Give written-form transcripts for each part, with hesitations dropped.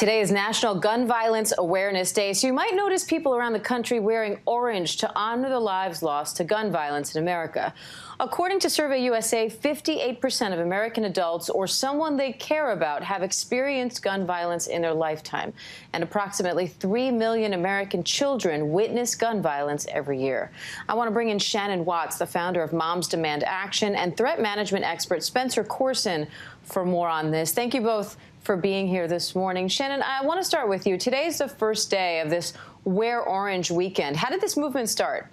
Today is National Gun Violence Awareness Day, so you might notice people around the country wearing orange to honor the lives lost to gun violence in America. According to Survey USA, 58% of American adults or someone they care about have experienced gun violence in their lifetime, and approximately 3 million American children witness gun violence every year. I want to bring in Shannon Watts, the founder of Moms Demand Action, and threat management expert Spencer Coursen for more on this. Thank you both for being here this morning. Shannon, I want to start with you. Today is the first day of this Wear Orange weekend. How did this movement start?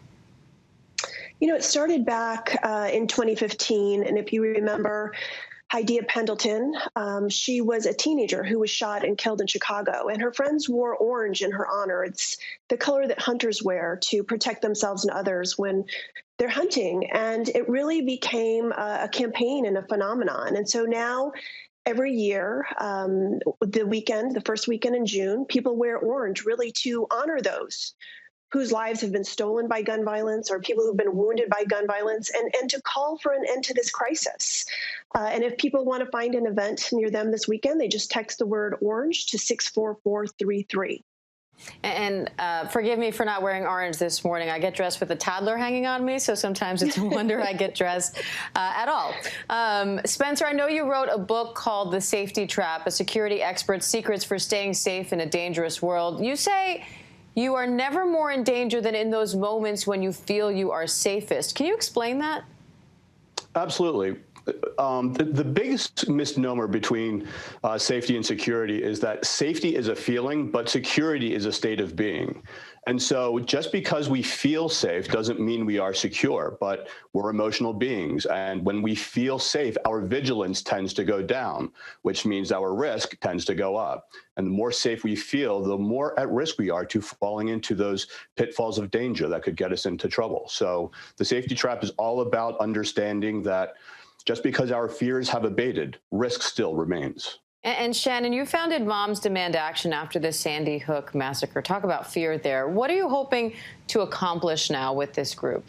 You know, it started back in 2015, and if you remember, Hadiya Pendleton, she was a teenager who was shot and killed in Chicago, and her friends wore orange in her honor. It's the color that hunters wear to protect themselves and others when they're hunting, and it really became a campaign and a phenomenon. And so now, every year, the first weekend in June, people wear orange really to honor those whose lives have been stolen by gun violence or people who've been wounded by gun violence, and to call for an end to this crisis. And if people want to find an event near them this weekend, they just text the word orange to 64433. And forgive me for not wearing orange this morning. I get dressed with a toddler hanging on me, so sometimes it's a wonder I get dressed at all. Spencer, I know you wrote a book called The Safety Trap, A Security Expert's Secrets for Staying Safe in a Dangerous World. You say you are never more in danger than in those moments when you feel you are safest. Can you explain that? Absolutely. The biggest misnomer between safety and security is that safety is a feeling, but security is a state of being. And so just because we feel safe doesn't mean we are secure, but we're emotional beings. And when we feel safe, our vigilance tends to go down, which means our risk tends to go up. And the more safe we feel, the more at risk we are to falling into those pitfalls of danger that could get us into trouble. So the safety trap is all about understanding that just because our fears have abated, risk still remains. And Shannon, you founded Moms Demand Action after the Sandy Hook massacre. Talk about fear there. What are you hoping to accomplish now with this group?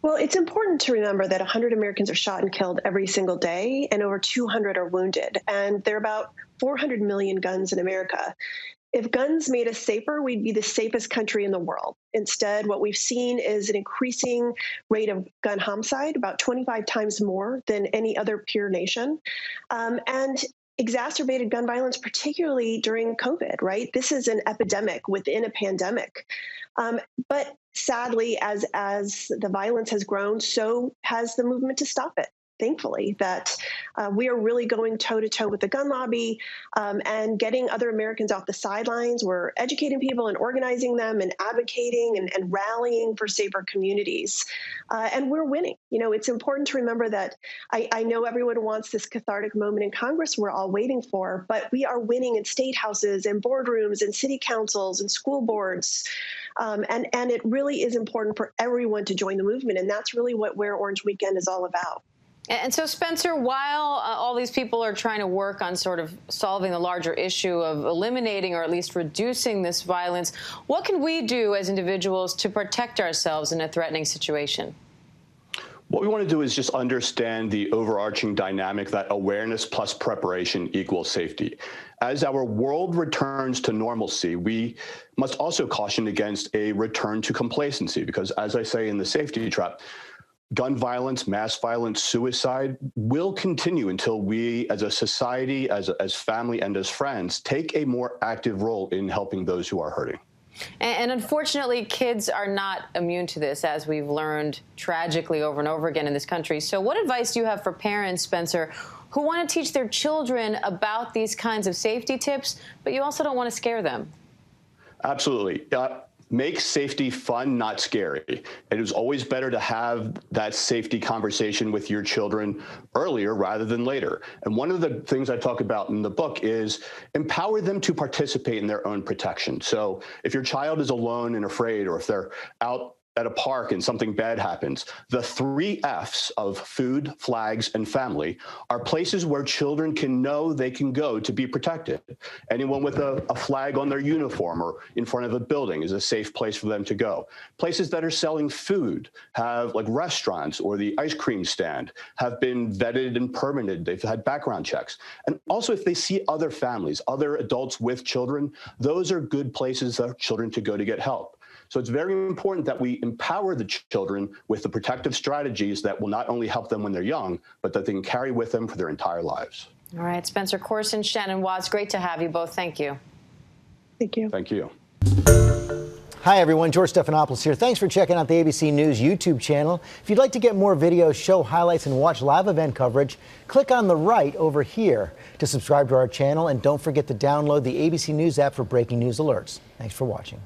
Well, it's important to remember that 100 Americans are shot and killed every single day, and over 200 are wounded. And there are about 400 million guns in America. If guns made us safer, we'd be the safest country in the world. Instead, what we've seen is an increasing rate of gun homicide, about 25 times more than any other peer nation, and exacerbated gun violence, particularly during COVID, right? This is an epidemic within a pandemic. But sadly, as the violence has grown, so has the movement to stop it. Thankfully, that we are really going toe-to-toe with the gun lobby and getting other Americans off the sidelines. We're educating people and organizing them and advocating and rallying for safer communities. And we're winning. You know, it's important to remember that I know everyone wants this cathartic moment in Congress we're all waiting for, but we are winning in state houses and boardrooms and city councils and school boards. And it really is important for everyone to join the movement. And that's really what Wear Orange Weekend is all about. And so, Spencer, while all these people are trying to work on sort of solving the larger issue of eliminating or at least reducing this violence, what can we do as individuals to protect ourselves in a threatening situation? What we want to do is just understand the overarching dynamic that awareness plus preparation equals safety. As our world returns to normalcy, we must also caution against a return to complacency, because as I say in The Safety Trap, gun violence, mass violence, suicide will continue until we as a society, as family, and as friends take a more active role in helping those who are hurting. And unfortunately, kids are not immune to this, as we've learned tragically over and over again in this country. So what advice do you have for parents, Spencer, who want to teach their children about these kinds of safety tips, but you also don't want to scare them? Absolutely. Make safety fun, not scary. It is always better to have that safety conversation with your children earlier rather than later. And one of the things I talk about in the book is empower them to participate in their own protection. So if your child is alone and afraid, or if they're out at a park and something bad happens, the 3 F's of food, flags, and family are places where children can know they can go to be protected. Anyone with a flag on their uniform or in front of a building is a safe place for them to go. Places that are selling food have, like restaurants or the ice cream stand, have been vetted and permitted. They've had background checks. And also, if they see other families, other adults with children, those are good places for children to go to get help. So it's very important that we empower the children with the protective strategies that will not only help them when they're young, but that they can carry with them for their entire lives. All right, Spencer Coursen, Shannon Watts, great to have you both. Thank you. Thank you. Thank you. Hi, everyone. George Stephanopoulos here. Thanks for checking out the ABC News YouTube channel. If you'd like to get more videos, show highlights, and watch live event coverage, click on the right over here to subscribe to our channel. And don't forget to download the ABC News app for breaking news alerts. Thanks for watching.